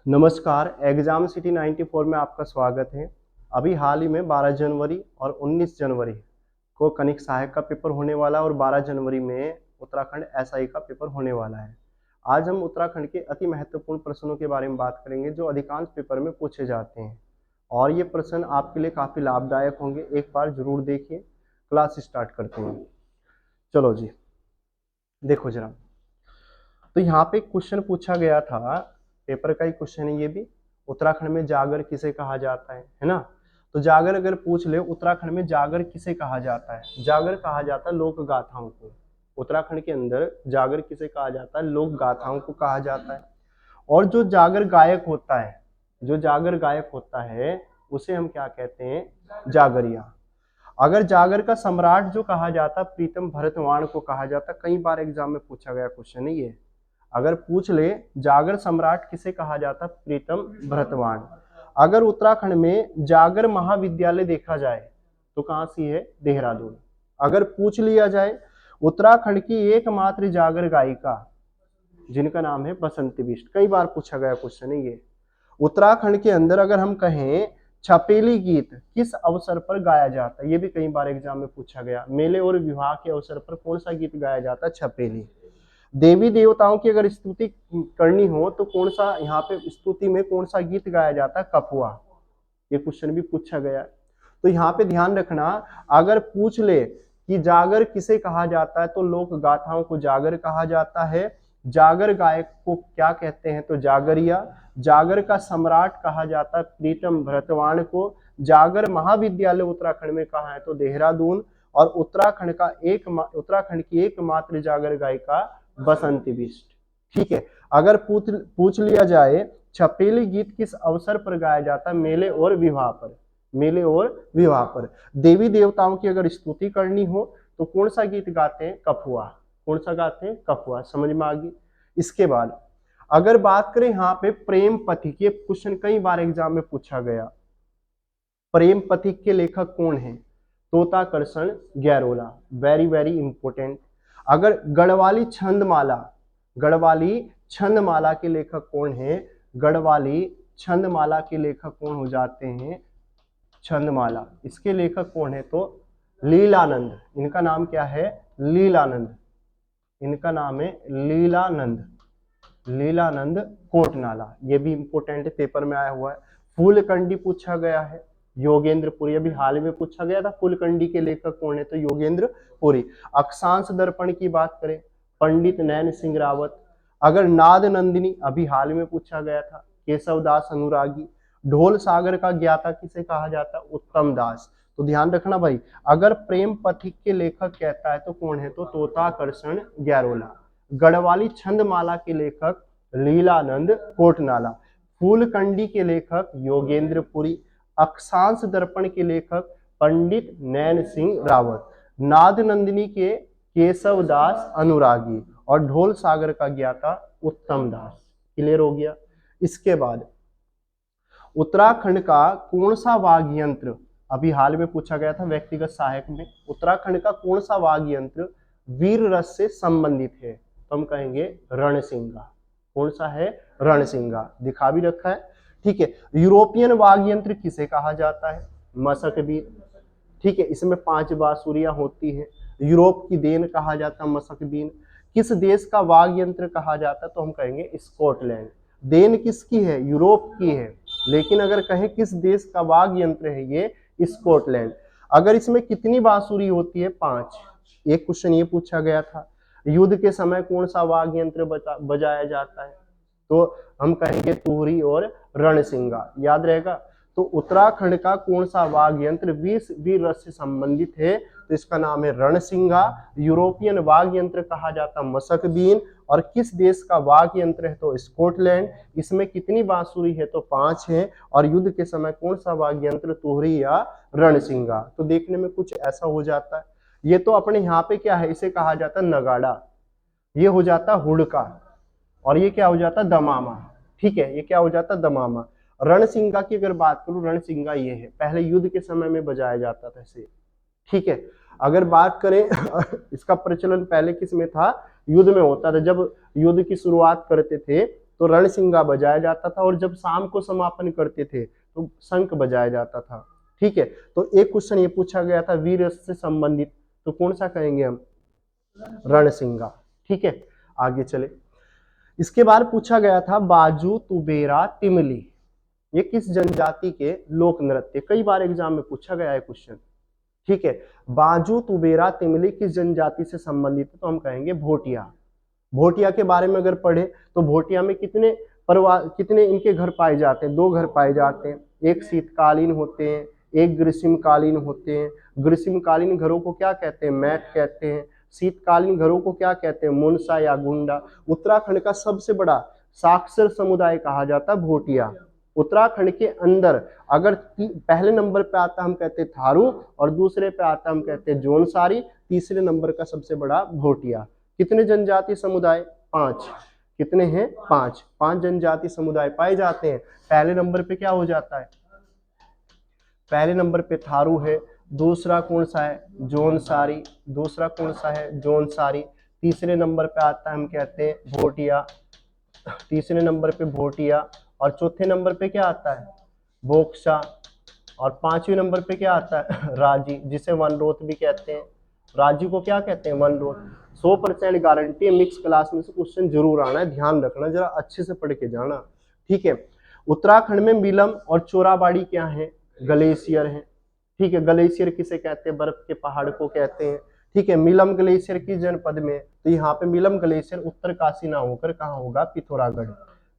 नमस्कार, exam city 94 में आपका स्वागत है। अभी हाल ही में 12 जनवरी और 19 जनवरी को कनिक सहायक का पेपर होने वाला है और 12 जनवरी में उत्तराखंड एसआई का पेपर होने वाला है। आज हम उत्तराखंड के अति महत्वपूर्ण प्रश्नों के बारे में बात करेंगे जो अधिकांश पेपर में पूछे जाते हैं और ये प्रश्न आपके लिए काफ़ी लाभदायक होंगे। एक बार जरूर देखिए। क्लास स्टार्ट करते हैं। चलो जी, देखो जरा। तो यहाँ पे क्वेश्चन पूछा गया था, पेपर का ही क्वेश्चन है ये भी। उत्तराखंड में जागर किसे कहा जाता है ना। तो जागर अगर पूछ ले, उत्तराखंड में जागर किसे कहा जाता है? जागर कहा जाता है लोक गाथाओं को। उत्तराखंड के अंदर जागर किसे कहा जाता है? लोक गाथाओं को कहा जाता है। और जो जागर गायक होता है, जो जागर गायक होता है उसे हम क्या कहते हैं? जागरिया। अगर जागर का सम्राट जो कहा जाता, प्रीतम भरतवाण को कहा जाता। कई बार एग्जाम में पूछा गया क्वेश्चन है ये। अगर पूछ ले जागर सम्राट किसे कहा जाता, प्रीतम भरतवाण। अगर उत्तराखंड में जागर महाविद्यालय देखा जाए तो कहां सी है? देहरादून। अगर पूछ लिया जाए उत्तराखंड की एकमात्र जागर गायिका जिनका नाम है बसंती बिष्ट। कई बार पूछा गया क्वेश्चन है ये। उत्तराखंड के अंदर अगर हम कहें छपेली गीत किस अवसर पर गाया जाता है, ये भी कई बार एग्जाम में पूछा गया। मेले और विवाह के अवसर पर कौन सा गीत गाया जाता है? छपेली। देवी देवताओं की अगर स्तुति करनी हो तो कौन सा, यहाँ पे स्तुति में कौन सा गीत गाया जाता है? कफुआ। ये क्वेश्चन भी पूछा गया है। तो यहाँ पे ध्यान रखना, अगर पूछ ले कि जागर किसे कहा जाता है तो लोक गाथाओं को जागर कहा जाता है। जागर गायक को क्या कहते हैं? तो जागरिया। जागर का सम्राट कहा जाता है प्रीतम भरतवाण को। जागर महाविद्यालय उत्तराखंड में कहाँ है? तो देहरादून। और उत्तराखंड की एकमात्र जागर गायिका बसंती बिष्ट। ठीक है। अगर पूछ लिया जाए छपेली गीत किस अवसर पर गाया जाता है? मेले और विवाह पर। मेले और विवाह पर। देवी देवताओं की अगर स्तुति करनी हो तो कौन सा गीत गाते हैं? कफुआ। कौन सा गाते हैं? कफुआ। समझ में आ गई। इसके बाद अगर बात करें यहाँ पे प्रेम पथिक, ये क्वेश्चन कई बार एग्जाम में पूछा गया। प्रेम पथिक के लेखक कौन है? Totakrishna Gairola. Very very important. अगर गढ़वाली छंदमाला, गढ़वाली छंदमाला के लेखक कौन है? गढ़वाली छंदमाला के लेखक कौन हो जाते हैं? छंदमाला, इसके लेखक कौन है? तो लीलानंद। इनका नाम क्या है? लीलानंद। इनका नाम है लीलानंद। लीलानंद कोटनाला। ये भी इंपोर्टेंट पेपर में आया हुआ है। फूलकंडी पूछा गया है, योगेंद्र पुरी। अभी हाल में पूछा गया था फूलकंडी के लेखक कौन है? तो योगेंद्र पुरी। अक्षांश दर्पण की बात करें, पंडित नैन सिंह रावत। अगर नाद नंदिनी, अभी हाल में पूछा गया था, केशवदास अनुरागी। ढोल सागर का ज्ञाता किसे कहा जाता? उत्तम दास। तो ध्यान रखना भाई, अगर प्रेम पथिक के लेखक कहता है तो कौन है? तो तोताकर्षण गैरोला। गढ़वाली छंदमाला के लेखक लीलानंद कोटनाला। फूलकंडी के लेखक योगेंद्र पुरी। अक्षांश दर्पण के लेखक पंडित नैन सिंह रावत। नाद नंदिनी के केशवदास अनुरागी। और ढोल सागर का ज्ञाता उत्तम दास। क्लियर हो गया। इसके बाद उत्तराखंड का कौन सा वाद्य यंत्र, अभी हाल में पूछा गया था व्यक्तिगत सहायक में, उत्तराखंड का कौन सा वाद्य यंत्र वीर रस से संबंधित है? तो हम कहेंगे रणसिंगा। कौन सा है? रणसिंगा। दिखा भी रखा है। ठीक है। यूरोपियन वाद्य यंत्र किसे कहा जाता है? मसकबीन। ठीक है। इसमें 5 बांसुरियां होती है। यूरोप की देन कहा जाता है मसकबीन। किस देश का वाद्य यंत्र कहा जाता है? तो हम कहेंगे स्कॉटलैंड। देन किसकी है? यूरोप की है। लेकिन अगर कहें किस देश का वाद्य यंत्र है? ये स्कॉटलैंड। अगर इसमें कितनी बांसुरी होती है? 5। एक क्वेश्चन ये पूछा गया था। युद्ध के समय कौन सा वाद्य यंत्र बजाया जाता है? तो हम कहेंगे तुहरी और रणसिंगा। याद रहेगा। तो उत्तराखंड का कौन सा वाद्य यंत्र वीर रस से संबंधित है? तो इसका नाम है रणसिंगा। यूरोपियन वाद्य यंत्र कहा जाता मसकबीन। और किस देश का वाद्य यंत्र है? तो स्कॉटलैंड। इसमें कितनी बांसुरी है? तो 5 है। और युद्ध के समय कौन सा वाद्य यंत्र? तुहरी या रणसिंगा। तो देखने में कुछ ऐसा हो जाता है। ये तो अपने यहाँ पे क्या है, इसे कहा जाता है नगाड़ा। ये हो जाता हुड़का। और ये क्या हो जाता? दमामा। ठीक है। ये क्या हो जाता? दमामा। रणसिंगा की अगर बात करूं, रणसिंगा ये है, पहले युद्ध के समय में बजाया जाता था इसे। ठीक है। अगर बात करें इसका प्रचलन पहले किस में था? युद्ध में होता था। जब युद्ध की शुरुआत करते थे तो रणसिंगा बजाया जाता था, और जब शाम को समापन करते थे तो शंख बजाया जाता था। ठीक है, तो एक क्वेश्चन ये पूछा गया था वीर से संबंधित, तो कौन सा कहेंगे हम? रणसिंगा। ठीक है, आगे चले। इसके बाद पूछा गया था बाजू तुबेरा तिमली, ये किस जनजाति के लोक नृत्य? कई बार एग्जाम में पूछा गया है क्वेश्चन। ठीक है, बाजू तुबेरा तिमली किस जनजाति से संबंधित है? तो हम कहेंगे भोटिया। भोटिया के बारे में अगर पढ़े तो भोटिया में कितने इनके घर पाए जाते हैं? 2 घर पाए जाते हैं, एक शीतकालीन होते हैं, एक ग्रीष्मकालीन होते हैं। ग्रीष्मकालीन घरों को क्या कहते हैं? मैट कहते हैं। शीतकालीन घरों को क्या कहते हैं? मुनसा या गुंडा। उत्तराखंड का सबसे बड़ा साक्षर समुदाय कहा जाता है भोटिया। उत्तराखंड के अंदर अगर पहले नंबर पे आता हम कहते हैं थारू, और दूसरे पे आता हम कहते हैं जौनसारी, तीसरे नंबर का सबसे बड़ा भोटिया। कितने जनजाति समुदाय? 5। कितने हैं? 5 जनजाति समुदाय पाए जाते हैं। पहले नंबर पे क्या हो जाता है? पहले नंबर पे थारू है, दूसरा कौन सा है? जौनसारी, दूसरा कौन सा है? जौनसारी। तीसरे नंबर पे आता है हम कहते हैं भोटिया, तीसरे नंबर पे भोटिया, और चौथे नंबर पे क्या आता है? बोक्सा, और 5वें नंबर पे क्या आता है? राजी, जिसे वनरोत भी कहते हैं। राजी को क्या कहते हैं? वनरोत। 100% गारंटी है मिक्स क्लास में से क्वेश्चन जरूर आना है, ध्यान रखना, जरा अच्छे से पढ़ के जाना। ठीक है, उत्तराखंड में मिलम और चोराबाड़ी क्या है? ग्लेशियर है। ठीक है, ग्लेशियर किसे कहते हैं? बर्फ के पहाड़ को कहते हैं। ठीक है, मिलम ग्लेशियर किस जनपद में? तो यहाँ पे मिलम ग्लेशियर उत्तरकाशी ना होकर कहाँ होगा? पिथौरागढ़।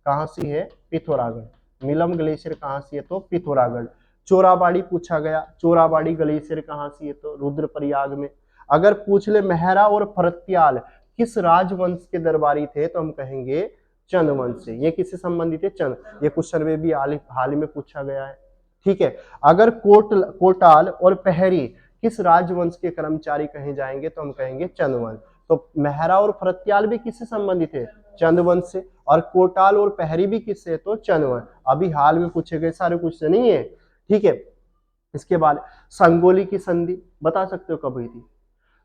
कहाँ से है? पिथौरागढ़। मिलम ग्लेशियर कहाँ से है? तो पिथौरागढ़। चोराबाड़ी पूछा गया, चोराबाड़ी ग्लेशियर कहाँ से है? तो रुद्रप्रयाग में। अगर पूछ ले मेहरा और फरत्याल किस राजवंश के दरबारी थे? तो हम कहेंगे चंद वंश से। ये किससे संबंधित है? चंद। ये क्वेश्चन में भी हाल ही में पूछा गया है। ठीक है, अगर कोटाल और पहरी किस राजवंश के कर्मचारी कहे जाएंगे? तो हम कहेंगे चंदवंश। तो मेहरा और फरत्याल भी किससे संबंधित है? चंदवंश से। और कोटाल और पहरी भी किससे? तो चंदवंश। अभी हाल में पूछे गए सारे क्वेश्चन नहीं है। ठीक है, इसके बाद संगोली की संधि बता सकते हो कब हुई थी?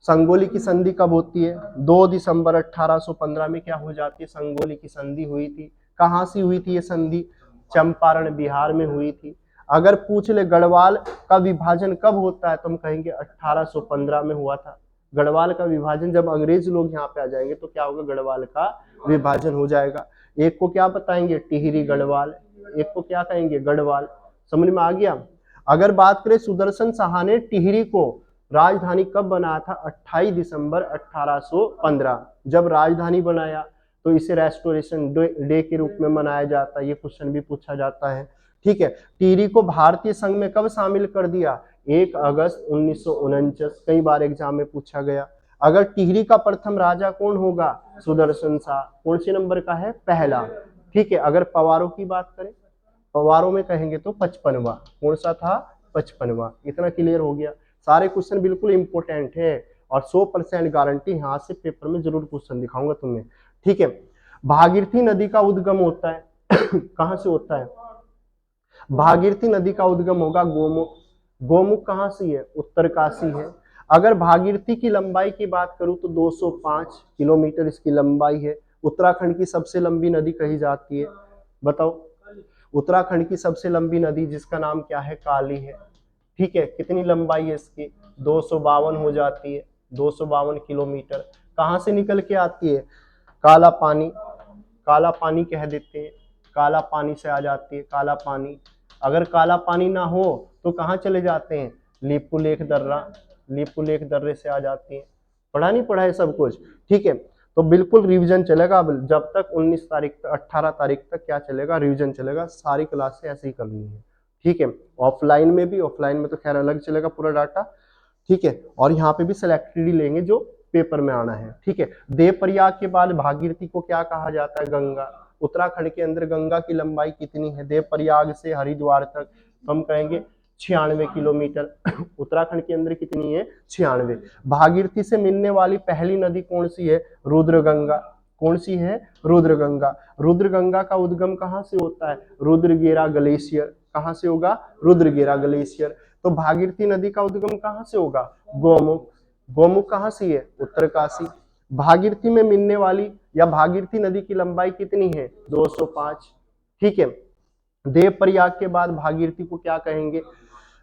संगोली की संधि कब होती है? 2 दिसंबर 1815 में क्या हो जाती है? संगोली की संधि हुई थी। कहाँ से हुई थी ये संधि? चंपारण बिहार में हुई थी। अगर पूछ ले गढ़वाल का विभाजन कब होता है? तो हम कहेंगे 1815 में हुआ था। गढ़वाल का विभाजन जब अंग्रेज लोग यहाँ पे आ जाएंगे तो क्या होगा? गढ़वाल का विभाजन हो जाएगा। एक को क्या बताएंगे? टिहरी गढ़वाल, एक को क्या कहेंगे? गढ़वाल। समझ में आ गया? अगर बात करें सुदर्शन साहा ने टिहरी को राजधानी कब बनाया था? 28 दिसंबर 1815। जब राजधानी बनाया तो इसे रेस्टोरेशन डे के रूप में मनाया जाता है। ये क्वेश्चन भी पूछा जाता है। ठीक है, टिहरी को भारतीय संघ में कब शामिल कर दिया? 1 अगस्त 1949। कई बार एग्जाम में पूछा गया। अगर टिहरी का प्रथम राजा कौन होगा? सुदर्शन शाह। कौन से नंबर का है? पहला। ठीक है, अगर पवारों की बात करें, पवारों में कहेंगे तो 55वां। कौन सा था? 55वां। इतना क्लियर हो गया। सारे क्वेश्चन बिल्कुल इंपोर्टेंट है और 100% गारंटी यहाँ से पेपर में जरूर क्वेश्चन दिखाऊंगा तुम्हें। ठीक है, भागीरथी नदी का उद्गम होता है कहाँ से होता है? भागीरथी नदी का उद्गम होगा गोमुख। गोमुख कहाँ से है? उत्तरकाशी है। अगर भागीरथी की लंबाई की बात करूं तो 205 किलोमीटर इसकी लंबाई है। उत्तराखंड की सबसे लंबी नदी कही जाती है? बताओ। उत्तराखंड की सबसे लंबी नदी जिसका नाम क्या है? काली है। ठीक है, कितनी लंबाई है इसकी? 252 हो जाती है। 252 किलोमीटर। कहाँ से निकल के आती है? काला पानी, काला पानी कह देते हैं। काला पानी से आ जाती है, काला पानी। अगर काला पानी ना हो तो कहाँ चले जाते हैं? लीपू लेक दर्रा, लीपू लेक दर्रे से आ जाती है। पढ़ा नहीं पढ़ा है सब कुछ? ठीक है, तो बिल्कुल रिवीजन चलेगा। अब जब तक 19 तारीख तक 18 तारीख तक क्या चलेगा? रिवीजन चलेगा। सारी क्लास से ऐसे ही करनी है। ठीक है, ऑफलाइन में भी, ऑफलाइन में तो खैर अलग चलेगा पूरा डाटा। ठीक है, और यहाँ पे भी सिलेक्टेड ही लेंगे जो पेपर में आना है। ठीक है, देवप्रयाग के बाद भागीरथी को क्या कहा जाता है? गंगा। उत्तराखंड के अंदर गंगा की लंबाई कितनी है? देवप्रयाग से हरिद्वार तक हम कहेंगे 96 किलोमीटर। उत्तराखंड के अंदर कितनी है? 96। भागीरथी से मिलने वाली पहली नदी कौन सी है? रुद्रगंगा। कौन सी है? रुद्रगंगा। रुद्रगंगा का उद्गम कहाँ से होता है? रुद्रगेरा ग्लेशियर। कहाँ से होगा? रुद्रगेरा ग्लेशियर। तो भागीरथी नदी का उद्गम कहाँ से होगा? गोमुख। गोमुख कहाँ से है? उत्तरकाशी। भागीरथी में मिलने वाली या भागीरथी नदी की लंबाई कितनी है? 205। ठीक है, देवप्रयाग के बाद भागीरथी को क्या कहेंगे?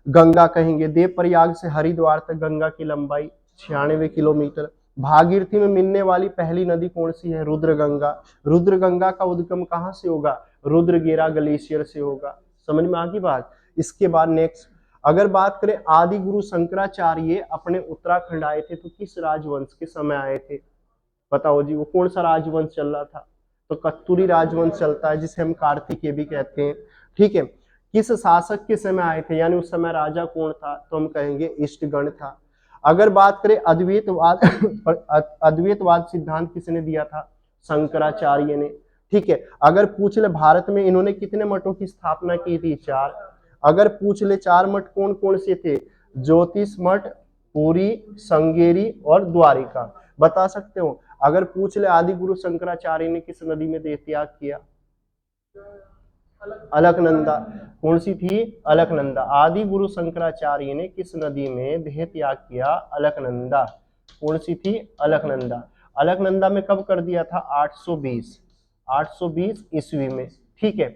गंगा कहेंगे। देवप्रयाग से हरिद्वार तक गंगा की लंबाई 96 किलोमीटर। भागीरथी में मिलने वाली पहली नदी कौन सी है? रुद्रगंगा। रुद्रगंगा का उद्गम कहाँ से होगा? रुद्रगेरा ग्लेशियर से होगा। समझ में आ गई बात? इसके बाद नेक्स्ट अगर बात करें, आदि गुरु शंकराचार्य अपने उत्तराखंड आए थे तो किस राजवंश के समय आए थे? बताओ जी, वो कौन सा राजवंश चल रहा था? तो कत्तूरी राजवंश चलता है, जिसे हम कार्तिकेय भी कहते हैं। ठीक है, किस शासक के समय आए थे, यानी उस समय राजा कौन था? तो हम कहेंगे इष्टगण था। अगर बात करें अद्वैतवाद अद्वैतवाद सिद्धांत किसने दिया था? शंकराचार्य ने। ठीक है, अगर पूछ ले भारत में इन्होंने कितने मठों की स्थापना की थी? 4। अगर पूछ ले 4 मठ कौन कौन से थे? ज्योतिष मठ, पुरी, श्रृंगेरी और द्वारिका। बता सकते हो? अगर पूछ ले आदि गुरु शंकराचार्य ने किस नदी में देह त्याग किया? अलकनंदा। कौन सी थी? अलकनंदा। आदि गुरु शंकराचार्य ने किस नदी में देह त्याग किया? अलकनंदा। कौन सी थी? अलकनंदा। अलकनंदा में कब कर दिया था? 820 ईस्वी में। ठीक है,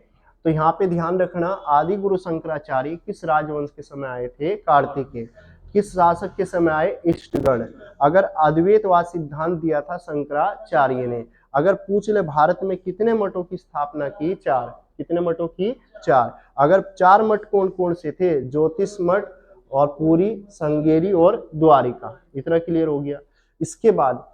तो यहाँ पे ध्यान रखना, आदि गुरु शंकराचार्य किस राजवंश के समय आए थे? कार्तिकेय। किस शासक के समय आए? इष्टगण। अगर अद्वैतवाद सिद्धांत दिया था शंकराचार्य ने। अगर पूछ ले भारत में कितने मठों की स्थापना की? 4। कितने मठों की? 4। अगर 4 मठ कौन कौन से थे? ज्योतिष मठ और पुरी, श्रृंगेरी और द्वारिका। इतना क्लियर हो गया। इसके बाद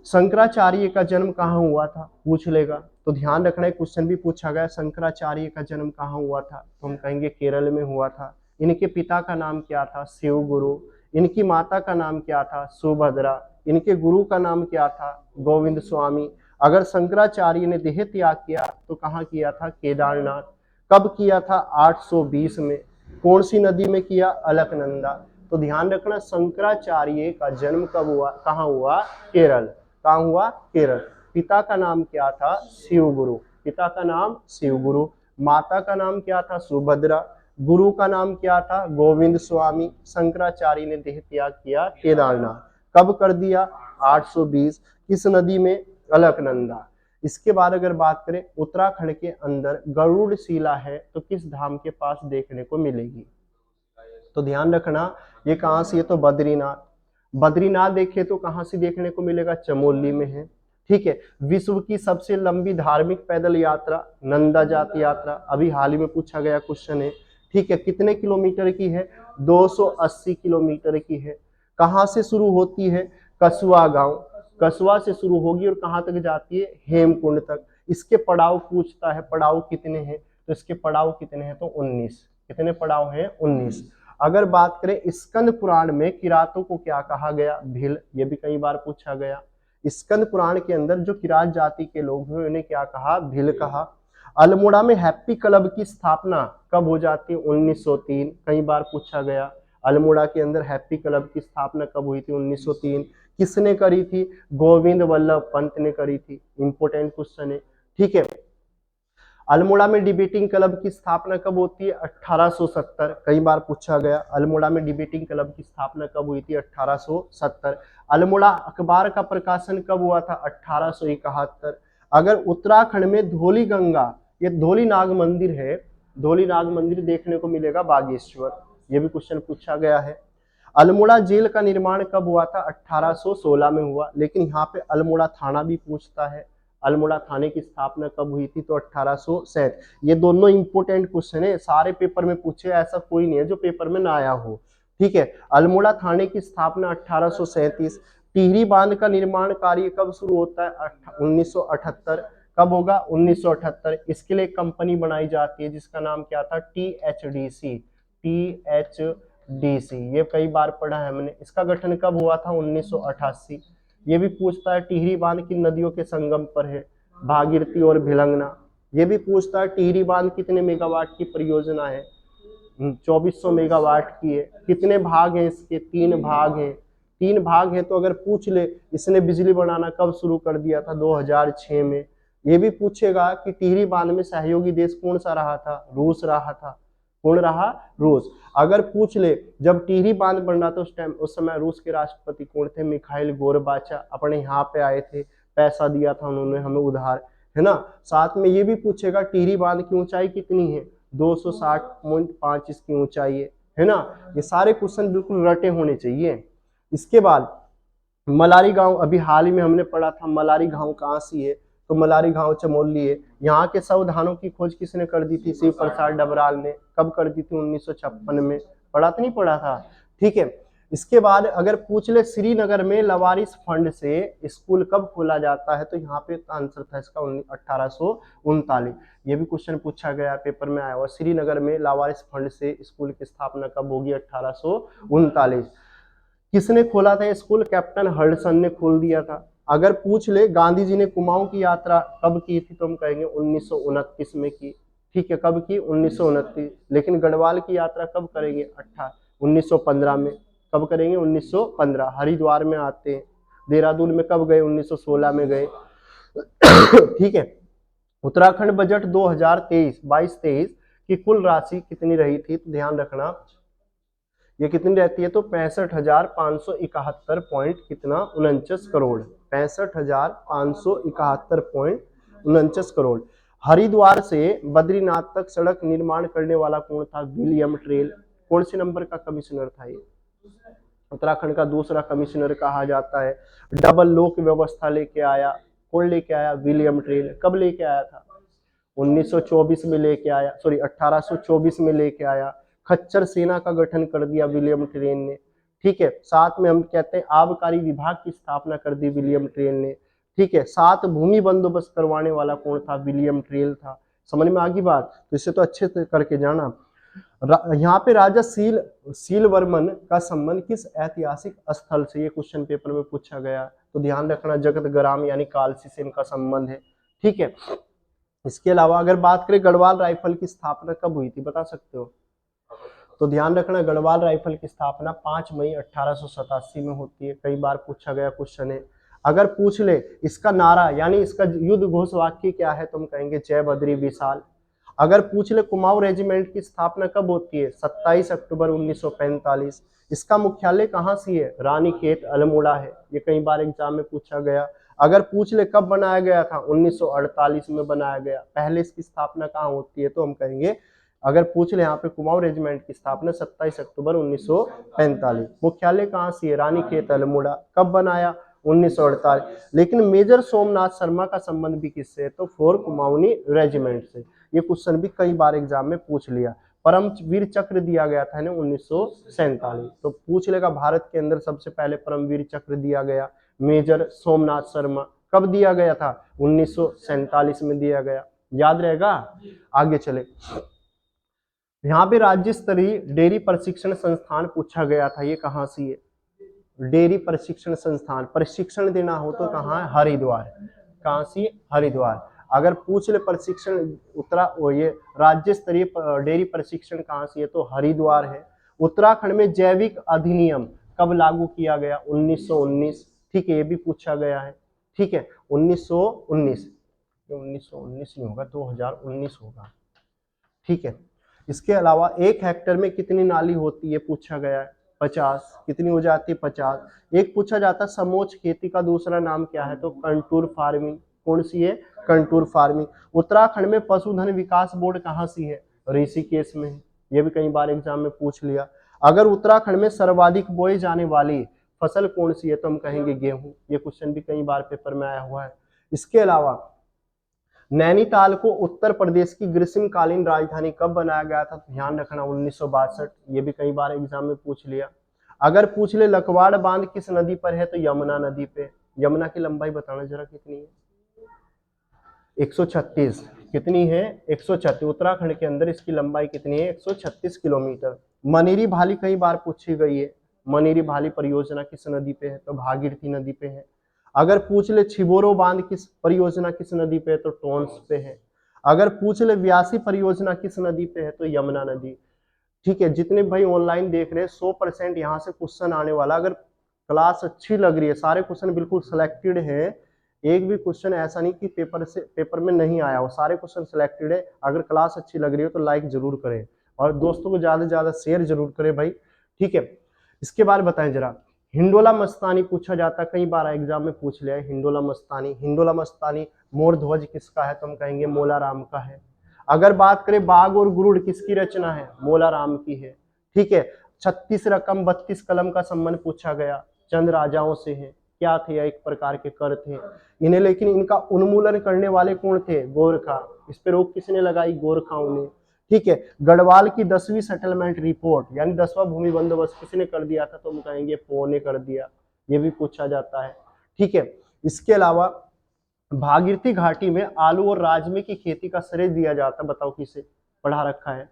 शंकराचार्य का जन्म कहाँ हुआ था? पूछ लेगा तो ध्यान रखना, एक क्वेश्चन भी पूछा गया, शंकराचार्य का जन्म कहाँ हुआ था? तो हम कहेंगे केरल में हुआ था। इनके पिता का नाम क्या था? शिव गुरु। इनकी माता का नाम क्या था? सुभद्रा। इनके गुरु का नाम क्या था? गोविंद स्वामी। अगर शंकराचार्य ने देह त्याग किया तो कहाँ किया था? केदारनाथ। कब किया था? 820 में। कौन सी नदी में किया? अलकनंदा। तो ध्यान रखना, शंकराचार्य का जन्म कब हुआ? कहाँ हुआ? केरल। कहाँ हुआ? केरल। पिता का नाम क्या था? शिव गुरु। पिता का नाम शिव गुरु। माता का नाम क्या था? सुभद्रा। गुरु का नाम क्या था? गोविंद स्वामी। शंकराचार्य ने देह त्याग किया केदारनाथ। कब कर दिया? 820। किस नदी में? अलकनंदा। इसके बाद अगर बात करें, उत्तराखंड के अंदर गरुड़ शिला है तो किस धाम के पास देखने को मिलेगी? तो ध्यान रखना, ये कहाँ से? ये तो बद्रीनाथ। बद्रीनाथ देखे तो कहाँ से देखने को मिलेगा? चमोली में है। ठीक है, विश्व की सबसे लंबी धार्मिक पैदल यात्रा नंदा जाति यात्रा, अभी हाल ही में पूछा गया क्वेश्चन है। ठीक है, कितने किलोमीटर की है? 280 किलोमीटर की है। कहाँ से शुरू होती है? कसुआ गांव। कसुआ से शुरू होगी और कहाँ तक जाती है? हेमकुंड तक। इसके पड़ाव पूछता है, पड़ाव कितने हैं? तो इसके पड़ाव कितने हैं? तो 19। कितने पड़ाव हैं? 19। अगर बात करें, स्कंद पुराण में किरातों को क्या कहा गया? भील। ये भी कई बार पूछा गया। स्कंद पुराण के अंदर जो किरात जाति के लोग हैं उन्हें क्या कहा? भील कहा। अल्मोड़ा में हैप्पी क्लब की स्थापना कब हो जाती है? 1903। कई बार पूछा गया। अल्मोड़ा के अंदर हैप्पी क्लब की स्थापना कब हुई थी? 1903। किसने करी थी? गोविंद वल्लभ पंत ने करी थी। इंपोर्टेंट क्वेश्चन है। ठीक है, अल्मोड़ा में डिबेटिंग क्लब की स्थापना कब होती है? 1870। कई बार पूछा गया। अल्मोड़ा में डिबेटिंग क्लब की स्थापना कब हुई थी? 1870। अल्मोड़ा अखबार का प्रकाशन कब हुआ था? 1871। अगर उत्तराखंड में धौली गंगा, ये धौली नाग मंदिर है, धौली नाग मंदिर देखने को मिलेगा बागेश्वर। ये भी क्वेश्चन पूछा गया है। अल्मोड़ा जेल का निर्माण कब हुआ था? 1816 में हुआ। लेकिन यहाँ पे अल्मोड़ा थाना भी पूछता है। अल्मोड़ा थाने की स्थापना कब हुई थी? तो 1867। ये दोनों इंपोर्टेंट क्वेश्चन है, सारे पेपर में पूछे, ऐसा कोई नहीं है जो पेपर में ना आया हो। ठीक है, अल्मोड़ा थाने की स्थापना 1837। टिहरी बांध का निर्माण कार्य कब शुरू होता है? 1978। कब होगा? 1978। इसके लिए कंपनी बनाई जाती है जिसका नाम क्या था? THDC। THDC, ये कई बार पढ़ा है हमने। इसका गठन कब हुआ था? 1988। ये भी पूछता है टिहरी बांध किन नदियों के संगम पर है? भागीरथी और भिलंगना। ये भी पूछता है टिहरी बांध कितने मेगावाट की परियोजना है? 2400 मेगावाट की है। कितने भाग हैं इसके? 3 भाग हैं। 3 भाग हैं। तो अगर पूछ ले इसने बिजली बनाना कब शुरू कर दिया था? 2006 में। ये भी पूछेगा कि टिहरी बांध में सहयोगी देश कौन सा रहा था? रूस रहा था। कौन रहा? रूस। अगर पूछ ले जब टिहरी बांध बन रहा था उस समय रूस के राष्ट्रपति कौन थे? मिखाइल गोरबाचा अपने यहाँ पे आए थे, पैसा दिया था उन्होंने हमें उधार, है ना। साथ में ये भी पूछेगा टिहरी बांध की ऊंचाई कितनी है? 260.5 इसकी ऊंचाई है ना। ये सारे क्वेश्चन बिल्कुल रटे होने चाहिए। इसके बाद मलारी गांव, अभी हाल ही में हमने पढ़ा था मलारी गांव कहाँ सी है? तो मलारी गांव चमोली है। यहाँ के संविधानों की खोज किसने कर दी थी? शिव प्रसाद डबराल ने। कब कर दी थी? 1956 में। पढ़ा तो नहीं पढ़ा था? ठीक है। इसके बाद अगर पूछ ले श्रीनगर में लवारिस फंड से स्कूल कब खोला जाता है? तो यहाँ पे आंसर था इसका 1839। ये भी क्वेश्चन पूछा गया पेपर में आया हुआ, श्रीनगर में लावारिस फंड से स्कूल की स्थापना कब होगी? 1839। किसने खोला था स्कूल? कैप्टन हडसन ने खोल दिया था। अगर पूछ ले गांधी जी ने कुमाऊं की यात्रा कब की थी? तो हम कहेंगे 1929 में की। ठीक है, कब की? 1929। लेकिन गढ़वाल की यात्रा कब करेंगे? 1915 में। कब करेंगे? 1915। हरिद्वार में आते हैं। देहरादून में कब गए? 1916 में गए। ठीक है। उत्तराखंड बजट 2023-22-23 की कुल राशि कितनी रही थी? तो ध्यान रखना ये कितनी रहती है? तो 65,571 पॉइंट कितना? 49 करोड़। 65,571.49 करोड़। हरिद्वार से बद्रीनाथ तक सड़क निर्माण करने वाला कौन था? William trail. कौन से नंबर का कमिश्नर था ये? उत्तराखंड का दूसरा कमिश्नर कहा जाता है। डबल लोक व्यवस्था लेके आया, कौन लेके आया? William trail. कब लेके आया था? 1924 में लेके आया, सॉरी 1824 में लेके आया। खच्चर सेना का गठन कर दिया विलियम ट्रेल ने। ठीक है। साथ में हम कहते हैं आबकारी विभाग की स्थापना कर दी विलियम ट्रेल ने। ठीक है। साथ भूमि बंदोबस्त करवाने वाला कौन था? विलियम ट्रेल था। समझ में आ गई बात? तो इसे तो अच्छे से करके जाना। यहाँ पे राजा सीलवर्मन का संबंध किस ऐतिहासिक स्थल से? ये क्वेश्चन पेपर में पूछा गया। तो ध्यान रखना जगत ग्राम यानी कालसी से इनका संबंध है। ठीक है। इसके अलावा अगर बात करें गढ़वाल राइफल की स्थापना कब हुई थी? बता सकते हो? तो ध्यान रखना गढ़वाल राइफल की स्थापना 5 मई 1887 में होती है। कई बार पूछा गया क्वेश्चन है। अगर पूछ ले इसका नारा यानी इसका युद्ध घोष वाक्य क्या है? तो हम कहेंगे जय बद्री विशाल। अगर पूछ ले कुमाऊं रेजिमेंट की स्थापना कब होती है? 27 अक्टूबर 1945। इसका मुख्यालय कहाँ से है? रानीखेत अल्मोड़ा है। ये कई बार एग्जाम में पूछा गया। अगर पूछ ले कब बनाया गया था? 1948 में बनाया गया। पहले इसकी स्थापना कहाँ होती है? तो हम कहेंगे अगर पूछ ले यहाँ पे कुमाऊं रेजिमेंट की स्थापना 27 अक्टूबर 1945। मुख्यालय कहाँ से है? रानीखेत अल्मोड़ा। कब बनाया? 1948। लेकिन मेजर सोमनाथ शर्मा का संबंध भी किससे है? तो फोर कुमाऊनी रेजिमेंट से। ये क्वेश्चन भी कई बार एग्जाम में पूछ लिया। परमवीर चक्र दिया गया था 1947। तो पूछ लेगा भारत के अंदर सबसे पहले परमवीर चक्र दिया गया मेजर सोमनाथ शर्मा। कब दिया गया था? 1947 में दिया गया। याद रहेगा? आगे चले। यहाँ पे राज्य स्तरीय डेयरी प्रशिक्षण संस्थान पूछा गया था। ये कहाँ से है? डेयरी प्रशिक्षण संस्थान। प्रशिक्षण देना हो तो कहाँ है? हरिद्वार। कहाँ से? हरिद्वार। अगर पूछ ले प्रशिक्षण ये राज्य स्तरीय डेयरी प्रशिक्षण कहाँ से है? तो हरिद्वार है। उत्तराखंड में जैविक अधिनियम कब लागू किया गया? 1919। ठीक है, ये भी पूछा गया है। ठीक है, 1919 नहीं होगा, 2019 होगा। ठीक है। इसके अलावा 1 हेक्टेयर में कितनी नाली होती है? पूछा गया है 50। कितनी हो जाती है? 50। एक पूछा जाता है समोच्च खेती का दूसरा नाम क्या है? तो कंटूर फार्मिंग। कौन सी है? Contour farming. उत्तराखंड में पशुधन विकास बोर्ड कहाँ सी है? ऋषिकेश में है। यह भी कई बार एग्जाम में पूछ लिया। अगर उत्तराखंड में सर्वाधिक बोई जाने वाली फसल कौन सी है? तो हम कहेंगे गेहूं। ये क्वेश्चन भी कई बार पेपर में आया हुआ है। इसके अलावा नैनीताल को उत्तर प्रदेश की ग्रीष्मकालीन राजधानी कब बनाया गया था? तो ध्यान रखना 1962। ये भी कई बार एग्जाम में पूछ लिया। अगर पूछ ले लखवाड़ बांध किस नदी पर है? तो यमुना नदी पे। यमुना की लंबाई बताना जरा कितनी है? 136। कितनी है? 136। उत्तराखंड के अंदर इसकी लंबाई कितनी है? 136 किलोमीटर। मनेरी भाली कई बार पूछी गई है। मनेरी भाली परियोजना किस नदी पे है? तो भागीरथी नदी पे है। अगर पूछ ले छिबोरो बांध किस परियोजना किस नदी पे है? तो टोंस पे है। अगर पूछ ले व्यासी परियोजना किस नदी पे है? तो यमुना नदी। ठीक है, जितने भाई ऑनलाइन देख रहे हैं 100% यहाँ से क्वेश्चन आने वाला। अगर क्लास अच्छी लग रही है, सारे क्वेश्चन बिल्कुल सिलेक्टेड है, एक भी क्वेश्चन ऐसा नहीं कि पेपर में नहीं आया हो, सारे क्वेश्चन सिलेक्टेड है। अगर क्लास अच्छी लग रही है तो लाइक जरूर करें। और दोस्तों को ज्यादा से ज्यादा शेयर जरूर करें भाई, ठीक है। इसके बाद बताएं जरा, हिंडोला मस्तानी पूछा जाता है, कई बार एग्जाम में पूछ लिया है हिंडोला मस्तानी। हिंडोला मस्तानी मोर ध्वज किसका है, तो हम कहेंगे मोला राम का है। अगर बात करें बाग और गुरुड़ किसकी रचना है, मोला राम की है, ठीक है। 36 रकम 32 कलम का संबंध पूछा गया, चंद राजाओं से है, क्या थे, एक प्रकार के कर थे इन्हें, लेकिन इनका उन्मूलन करने वाले कौन थे, गोरखा। इस पे रोक किसने लगाई, गोरखाओं ने, ठीक है। गढ़वाल की 10वीं सेटलमेंट रिपोर्ट यानी 10वां भूमि बंदोबस्त किसने कर दिया था, तो हम कहेंगे पो ने कर दिया, ये भी पूछा जाता है, ठीक है। इसके अलावा भागीरथी घाटी में आलू और राजमे की खेती का श्रेय दिया जाता है, बताओ किसे, पढ़ा रखा है,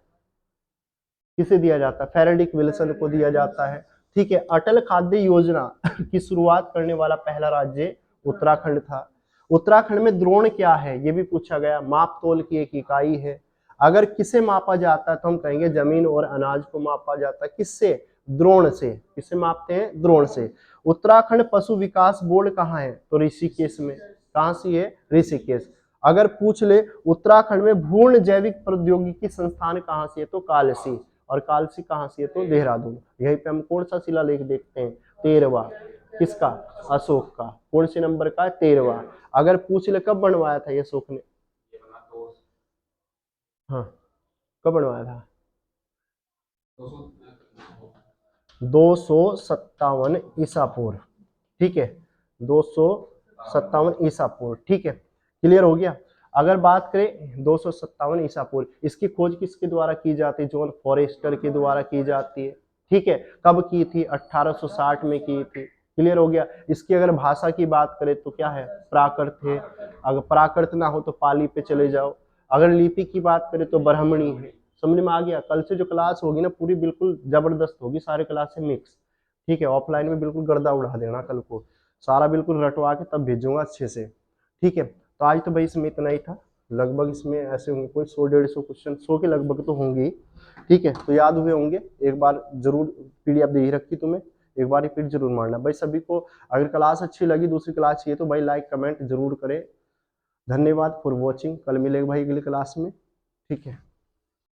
किसे दिया जाता है, फेरेडिक विल्सन को दिया जाता है, ठीक है। अटल खाद्य योजना की शुरुआत करने वाला पहला राज्य उत्तराखंड था। उत्तराखंड में द्रोण क्या है, ये भी पूछा गया, माप तोल की एक इकाई है। अगर किसे मापा जाता है तो हम कहेंगे जमीन और अनाज को मापा जाता है, किससे, द्रोण से। किसे मापते हैं, द्रोण से। उत्तराखंड पशु विकास बोर्ड कहाँ है, तो ऋषिकेश में। कहाँ से है, ऋषिकेश। अगर पूछ ले उत्तराखंड में भूर्ण जैविक प्रौद्योगिकी संस्थान कहाँ से है, तो कालसी। और कालसी कहाँ से है, तो देहरादून। यहीं पे हम कौन सा शिलालेख देखते हैं, 13वां, किसका, अशोक का। कौन से नंबर का है, 13वां। अगर पूछ ले कब बनवाया था ये अशोक ने, हाँ कब बनवाया था, 257 ईसा पूर्व, ठीक है, 257 ईसा पूर्व, ठीक है, क्लियर हो गया। अगर बात करें 257 ईसा पूर्व, इसकी खोज किसके द्वारा की जाती है, जॉन फॉरेस्टर के द्वारा की जाती है, ठीक है। कब की थी, 1860 में की थी, क्लियर हो गया। इसकी अगर भाषा की बात करें तो क्या है, प्राकृत है। अगर प्राकृत ना हो तो पाली पे चले जाओ। अगर लिपि की बात करें तो ब्राह्मणी है। समझ में आ गया। कल से जो क्लास होगी ना पूरी बिल्कुल जबरदस्त होगी, सारे क्लास से मिक्स, ठीक है। ऑफलाइन में बिल्कुल गर्दा उड़ा देना, कल को सारा बिल्कुल रटवा के तब भेजूंगा अच्छे से, ठीक है। तो आज तो भाई इसमें इतना ही था। लगभग इसमें ऐसे होंगे कोई 100-150 क्वेश्चन, 100 के लगभग तो होंगे ही, ठीक है। तो याद हुए होंगे, एक बार जरूर पीडीएफ दे ही रखी तुम्हें, एक बार रिपीट जरूर मारना भाई सभी को। अगर क्लास अच्छी लगी, दूसरी क्लास चाहिए तो भाई लाइक कमेंट जरूर करें। धन्यवाद फॉर वॉचिंग, कल मिलेगा भाई अगली क्लास में, ठीक है।